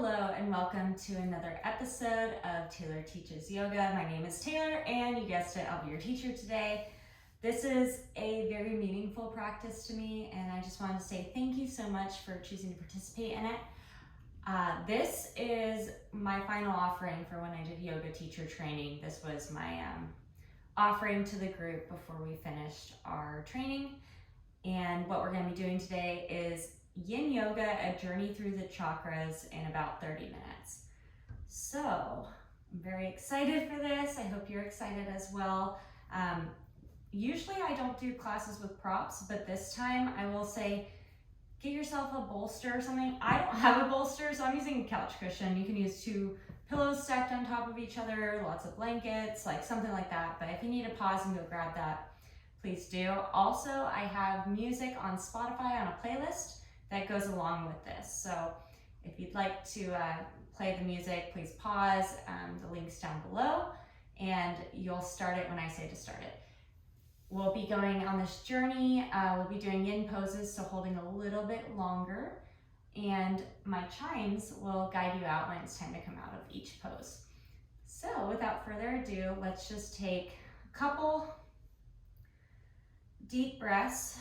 Hello and welcome to another episode of Taylor Teaches Yoga. My name is Taylor and you guessed it, I'll be your teacher today. This is a very meaningful practice to me and I just wanted to say thank you so much for choosing to participate in it. This is my final offering for when I did yoga teacher training. This was my offering to the group before we finished our training. And what we're going to be doing today is Yin Yoga, a journey through the chakras in about 30 minutes. So I'm very excited for this. I hope you're excited as well. Usually I don't do classes with props, but this time I will say, get yourself a bolster or something. I don't have a bolster, so I'm using a couch cushion. You can use 2 pillows stacked on top of each other, lots of blankets, like something like that. But if you need to pause and go grab that, please do. Also, I have music on Spotify on a playlist that goes along with this. So if you'd like to play the music, please pause. The link's down below and you'll start it when I say to start it. We'll be going on this journey. We'll be doing yin poses, so holding a little bit longer. And my chimes will guide you out when it's time to come out of each pose. So without further ado, let's just take a couple deep breaths.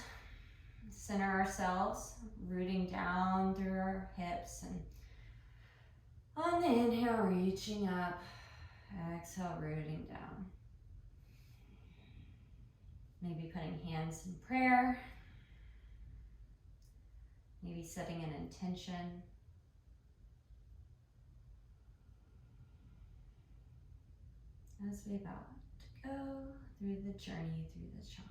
Center ourselves, rooting down through our hips, and on the inhale, reaching up, exhale, rooting down. Maybe putting hands in prayer, maybe setting an intention. As we about to go through the journey through the chakras.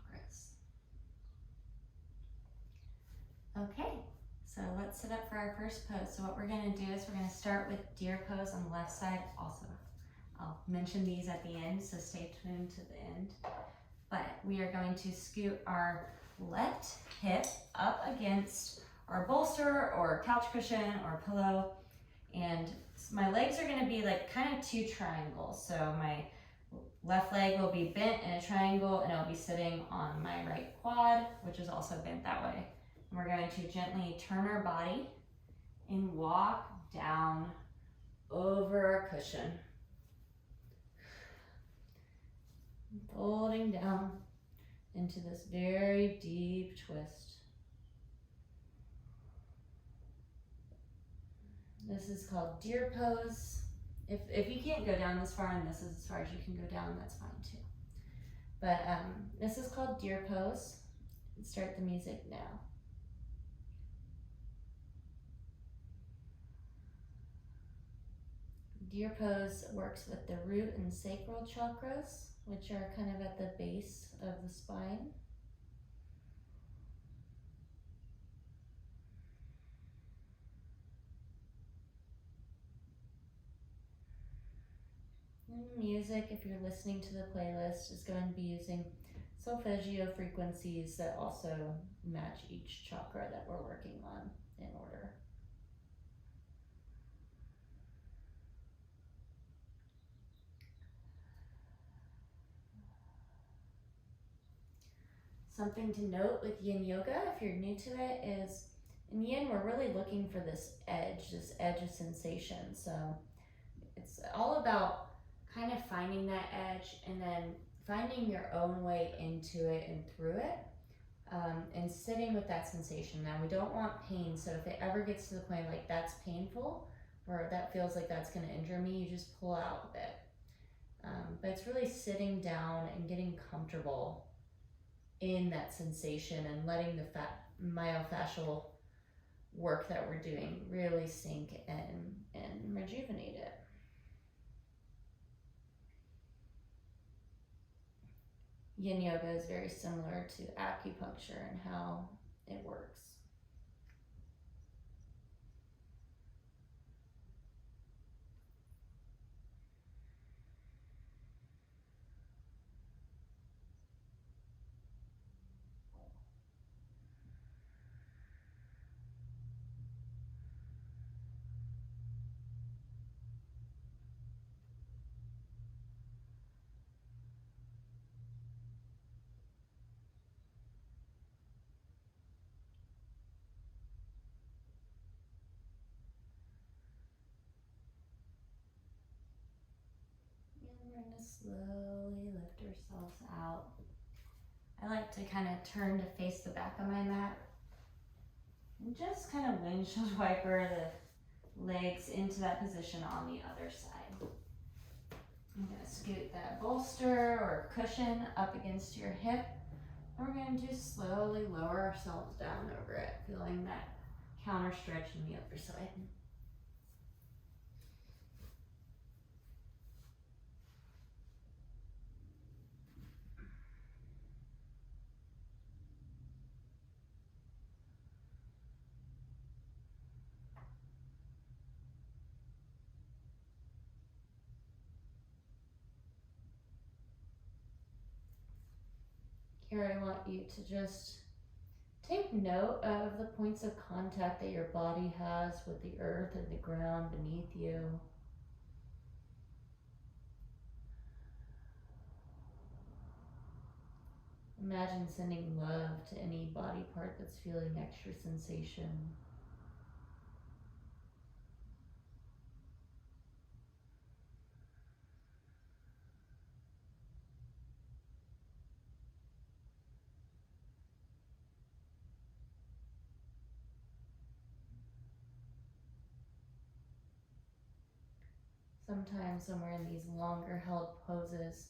Okay, so let's sit up for our first pose. So what we're going to do is we're going to start with deer pose on the left side. Also, I'll mention these at the end, so stay tuned to the end. But we are going to scoot our left hip up against our bolster or couch cushion or pillow. And my legs are going to be like kind of 2 triangles. So my left leg will be bent in a triangle and it'll be sitting on my right quad, which is also bent that way. And we're going to gently turn our body and walk down over our cushion. Folding down into this very deep twist. This is called deer pose. If you can't go down this far and this is as far as you can go down, that's fine too. But this is called deer pose. Start the music now. Deer pose works with the root and sacral chakras, which are kind of at the base of the spine. And music, if you're listening to the playlist, is going to be using solfeggio frequencies that also match each chakra that we're working on in order. Something to note with yin yoga, if you're new to it, is in yin we're really looking for this edge of sensation. So it's all about kind of finding that edge and then finding your own way into it and through it, and sitting with that sensation. Now we don't want pain, so if it ever gets to the point like that's painful or that feels like that's going to injure me, you just pull out a bit. But it's really sitting down and getting comfortable in that sensation and letting the myofascial work that we're doing really sink in and rejuvenate it. Yin yoga is very similar to acupuncture and how it works. slowly lift ourselves out. I like to kind of turn to face the back of my mat and just kind of windshield wiper the legs into that position on the other side. I'm going to scoot that bolster or cushion up against your hip. And we're going to just slowly lower ourselves down over it, feeling that counter stretch on the other side. Here I want you to just take note of the points of contact that your body has with the earth and the ground beneath you. Imagine sending love to any body part that's feeling extra sensation. Sometimes when we're in these longer held poses,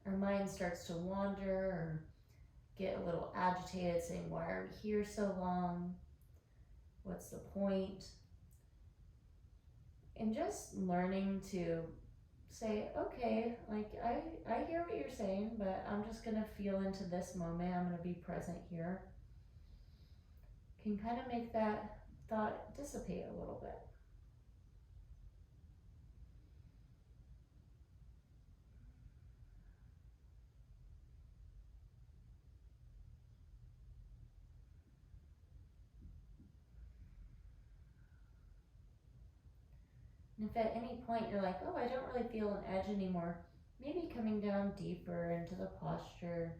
our mind starts to wander or get a little agitated, saying, why are we here so long? What's the point? And just learning to say, okay, like I hear what you're saying, but I'm just gonna feel into this moment. I'm gonna be present here. Can kind of make that thought dissipate a little bit. And if at any point you're like, oh, I don't really feel an edge anymore, maybe coming down deeper into the posture.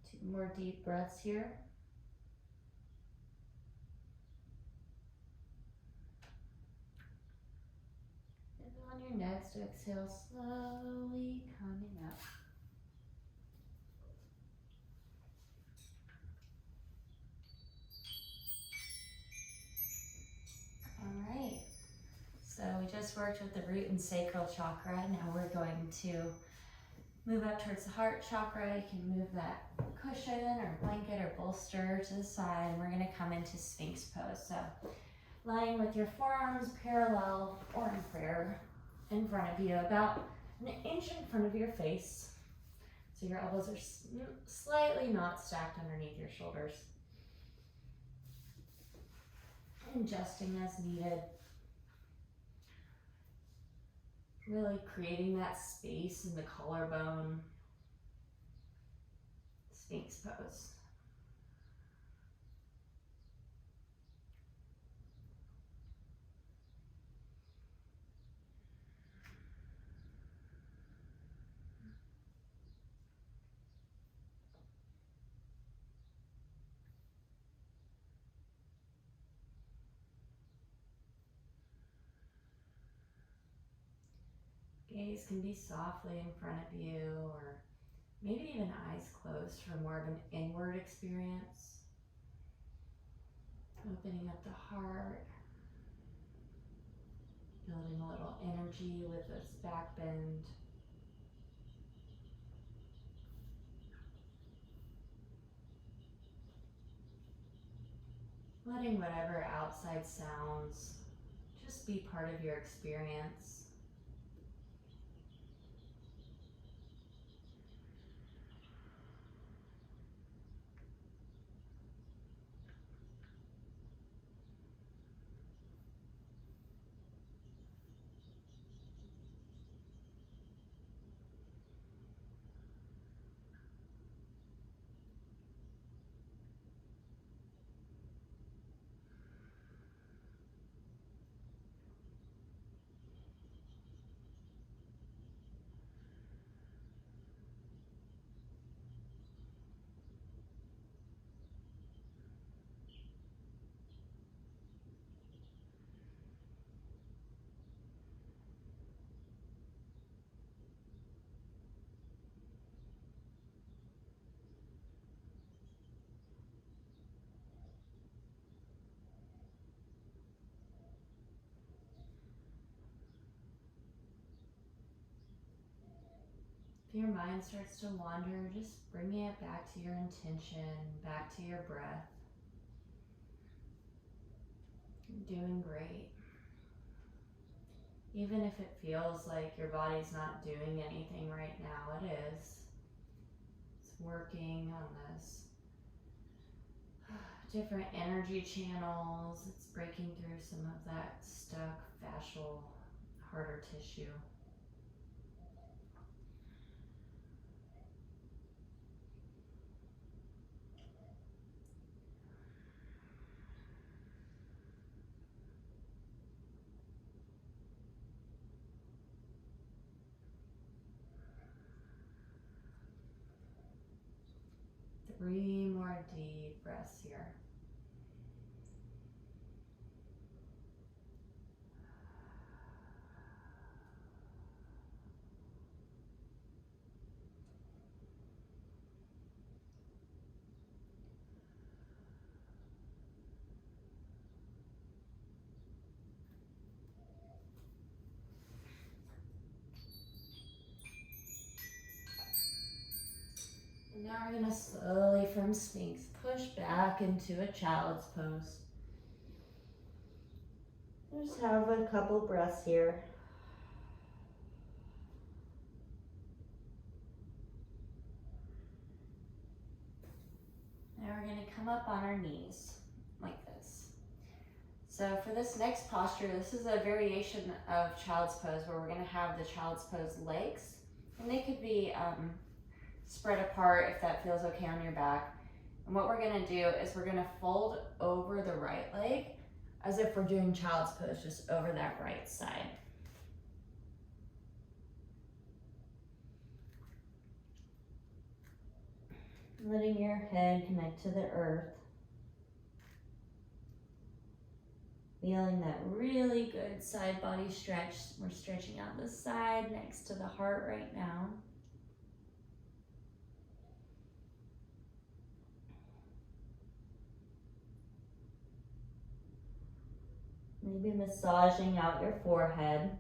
Two more deep breaths here. And on your next exhale, slowly coming up. All right. So we just worked with the root and sacral chakra. Now we're going to move up towards the heart chakra. You can move that cushion or blanket or bolster to the side. And we're going to come into Sphinx pose. So lying with your forearms parallel or in prayer in front of you, about an inch in front of your face. So your elbows are slightly not stacked underneath your shoulders. Adjusting as needed. Really creating that space in the collarbone. Sphinx pose. Gaze can be softly in front of you, or maybe even eyes closed for more of an inward experience. Opening up the heart, building a little energy with this back bend. Letting whatever outside sounds just be part of your experience. your mind starts to wander, just bringing it back to your intention, back to your breath. You're doing great. Even if it feels like your body's not doing anything right now, it is. It's working on this different energy channels. It's breaking through some of that stuck fascial, harder tissue. Three more deep breaths here. And now we're going to slowly from Sphinx push back into a child's pose. Just have a couple breaths here. Now we're going to come up on our knees like this. So for this next posture, this is a variation of child's pose where we're going to have the child's pose legs, and they could be spread apart if that feels okay on your back. And what we're going to do is we're going to fold over the right leg as if we're doing child's pose, just over that right side. Letting your head connect to the earth. Feeling that really good side body stretch. We're stretching out the side next to the heart right now. Maybe massaging out your forehead.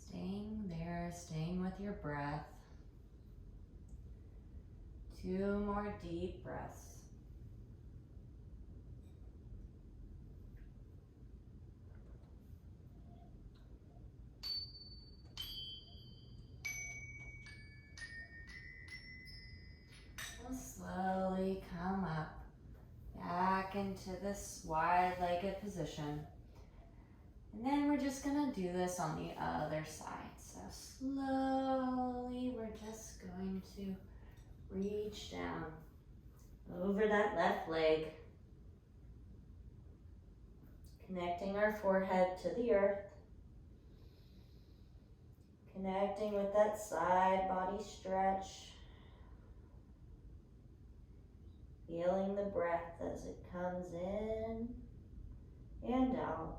Staying there, staying with your breath. 2 more deep breaths. We'll slowly come up back into this wide-legged position. And then we're just gonna do this on the other side. So slowly, we're just going to reach down over that left leg, connecting our forehead to the earth, connecting with that side body stretch, feeling the breath as it comes in and out.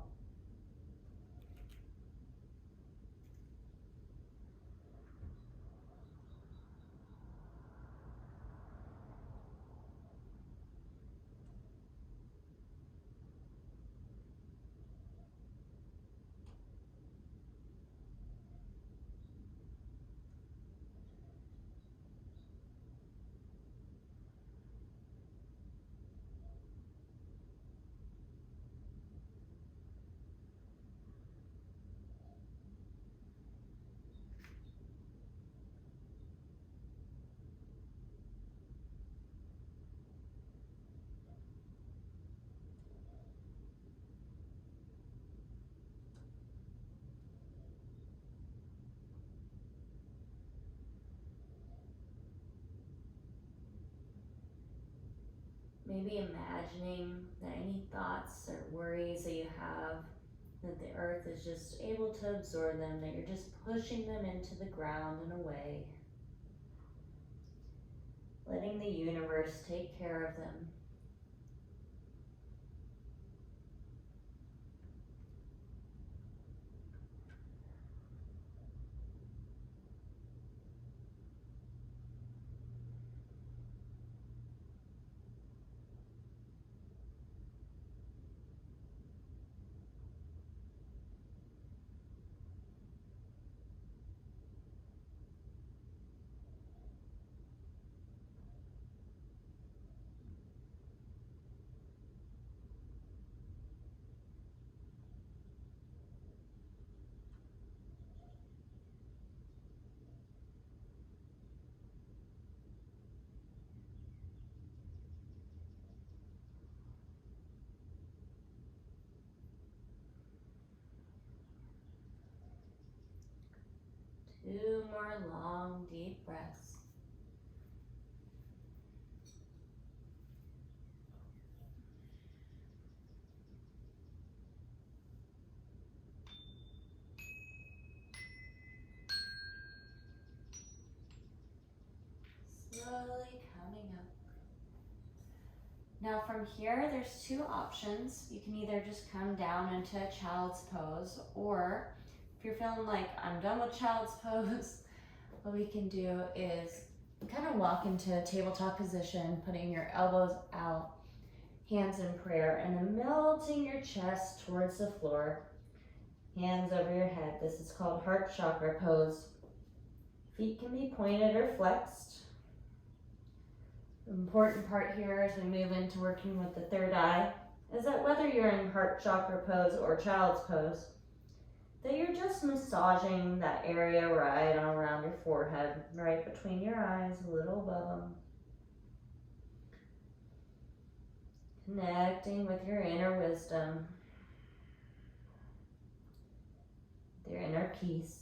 maybe imagining that any thoughts or worries that you have, that the earth is just able to absorb them, that you're just pushing them into the ground and away. Letting the universe take care of them. Two more long, deep breaths. Slowly coming up. Now from here, there's two options. You can either just come down into a child's pose, or if you're feeling like I'm done with child's pose, what we can do is kind of walk into a tabletop position, putting your elbows out, hands in prayer, and then melting your chest towards the floor, hands over your head. This is called heart chakra pose. Feet can be pointed or flexed. The important part here as we move into working with the third eye is that whether you're in heart chakra pose or child's pose, that you're just massaging that area right on around your forehead, right between your eyes, a little above them. Connecting with your inner wisdom, your inner peace.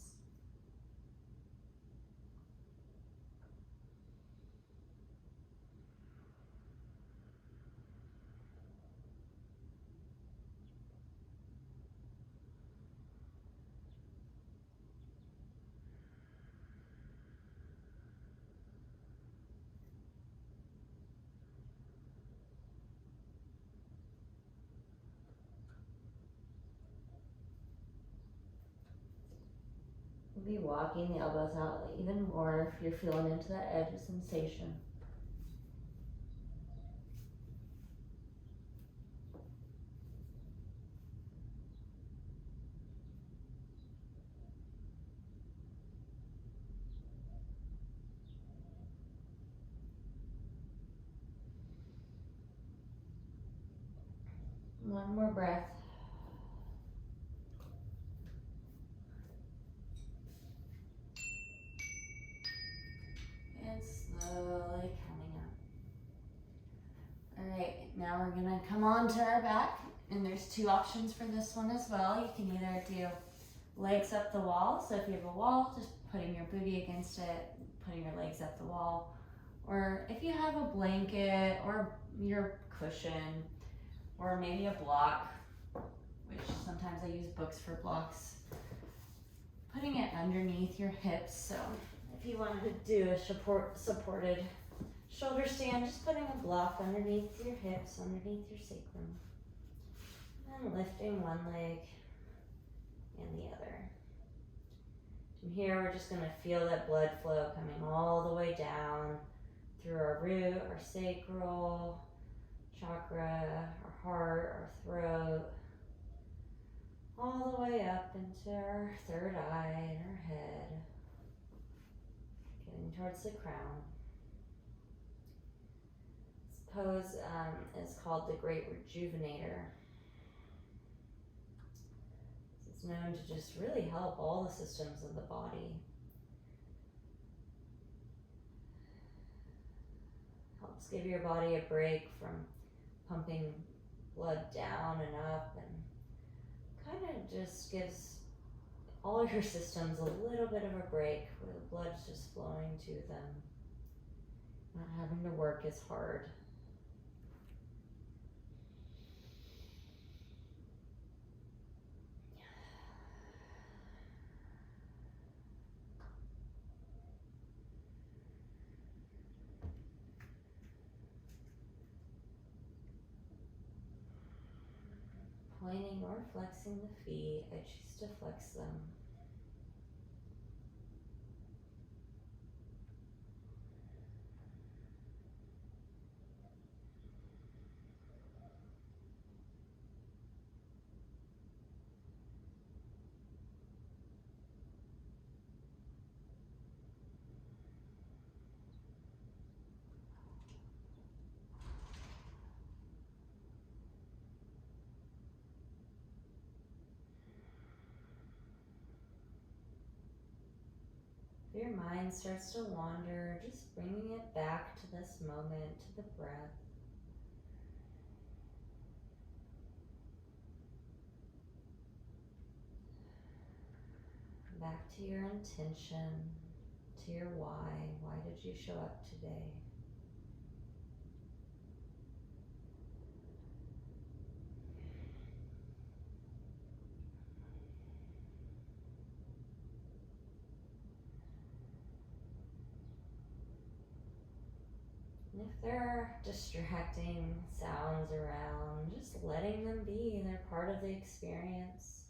We'll be walking the elbows out even more if you're feeling into that edge of sensation. One more breath. And slowly coming up. All right, now we're gonna come onto our back, and there's two options for this one as well. You can either do legs up the wall, so if you have a wall, just putting your booty against it, putting your legs up the wall. Or if you have a blanket or your cushion, or maybe a block, which sometimes I use books for blocks, putting it underneath your hips. So if you wanted to do a supported shoulder stand, just putting a block underneath your hips, underneath your sacrum, and lifting one leg and the other. From here, we're just going to feel that blood flow coming all the way down through our root, our sacral chakra, our heart, our throat, all the way up into our third eye and our head, getting towards the crown. This pose is called the Great Rejuvenator. It's known to just really help all the systems of the body. Helps give your body a break from pumping blood down and up, and kind of just gives all your systems a little bit of a break where the blood's just flowing to them, not having to work as hard. or flexing the feet. I choose to flex them. If your mind starts to wander, just bringing it back to this moment, to the breath. Back to your intention, to your why. Why did you show up today? And if there are distracting sounds around, just letting them be. They're part of the experience.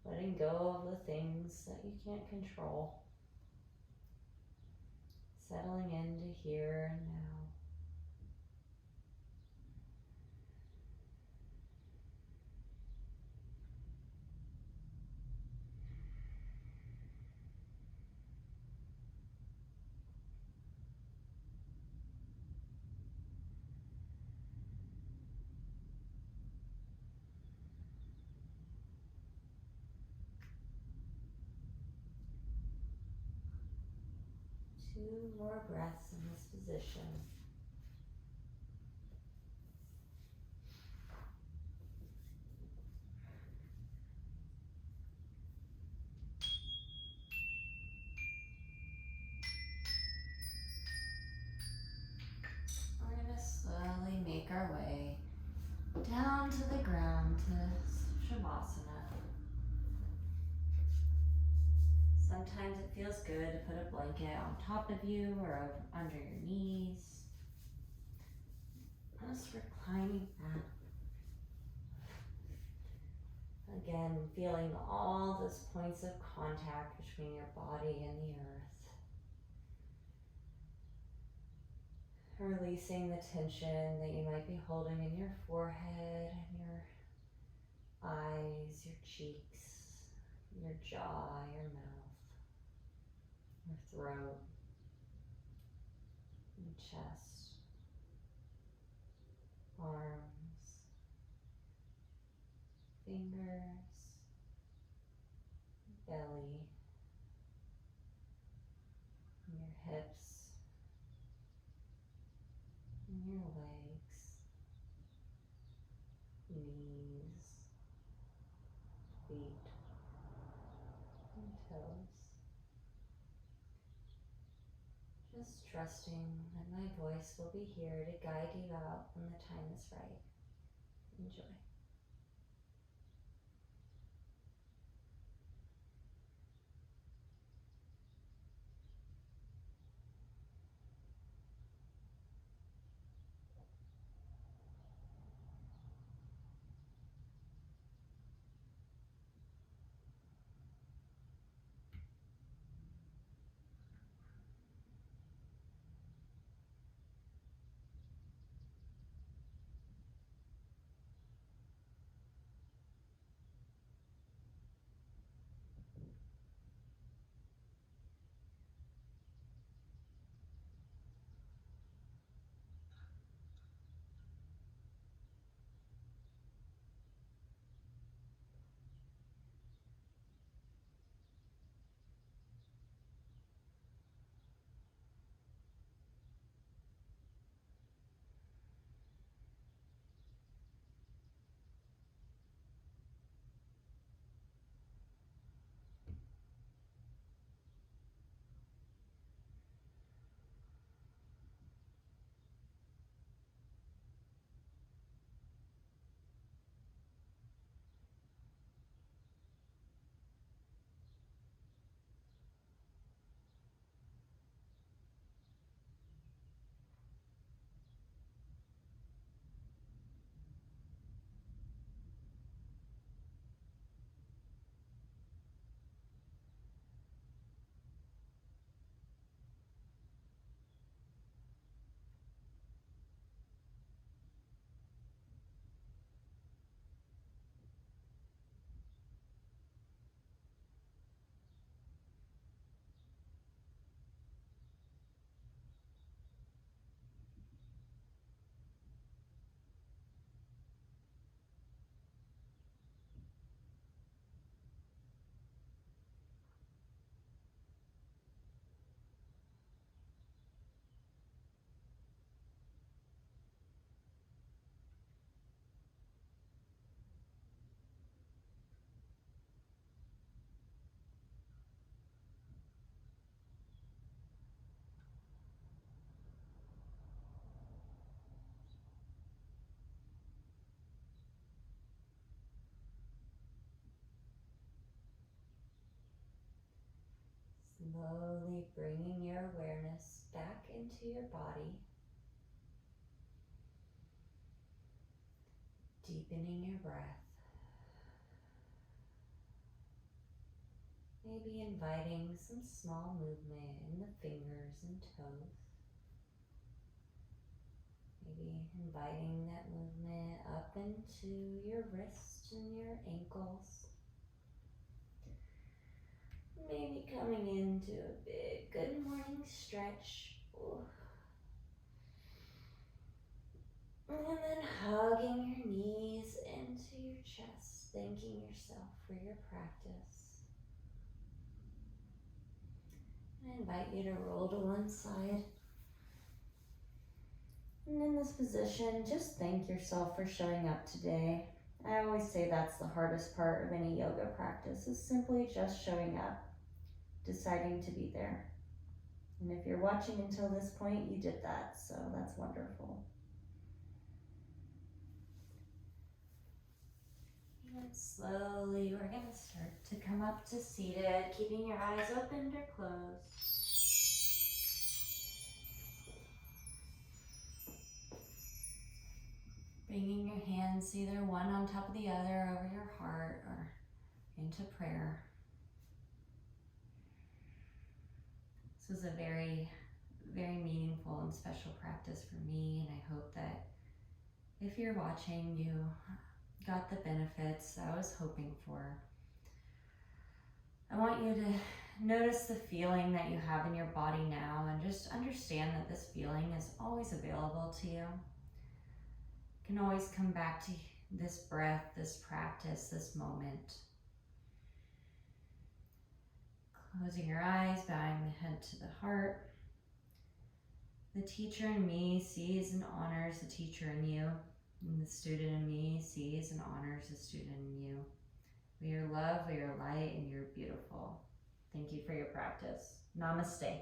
Letting go of the things that you can't control. Settling into here and now. Two more breaths in this position. We're going to slowly make our way down to the ground to Shavasana. Sometimes it feels good to put a blanket on top of you or under your knees. Just reclining back. Again, feeling all those points of contact between your body and the earth. Releasing the tension that you might be holding in your forehead and your eyes, your cheeks, your jaw, your mouth, your throat, your chest, arms, fingers, belly, and your hips, and your legs, knees, feet, and toes. Just trusting that my voice will be here to guide you out when the time is right. Enjoy. Slowly bringing your awareness back into your body, deepening your breath. Maybe inviting some small movement in the fingers and toes. Maybe inviting that movement up into your wrists and your ankles. Maybe coming into a big good morning stretch. Ooh. And then hugging your knees into your chest, thanking yourself for your practice. I invite you to roll to one side. And in this position, just thank yourself for showing up today. I always say that's the hardest part of any yoga practice, is simply just showing up, deciding to be there. And if you're watching until this point, you did that, so that's wonderful. And slowly, we're gonna start to come up to seated, keeping your eyes open or closed. Bringing your hands either one on top of the other over your heart or into prayer. This was a very, very meaningful and special practice for me, and I hope that if you're watching, you got the benefits I was hoping for. I want you to notice the feeling that you have in your body now and just understand that this feeling is always available to you. You can always come back to this breath, this practice, this moment. Closing your eyes, bowing the head to the heart. The teacher in me sees and honors the teacher in you, and the student in me sees and honors the student in you. We are love, we are light, and you're beautiful. Thank you for your practice. Namaste.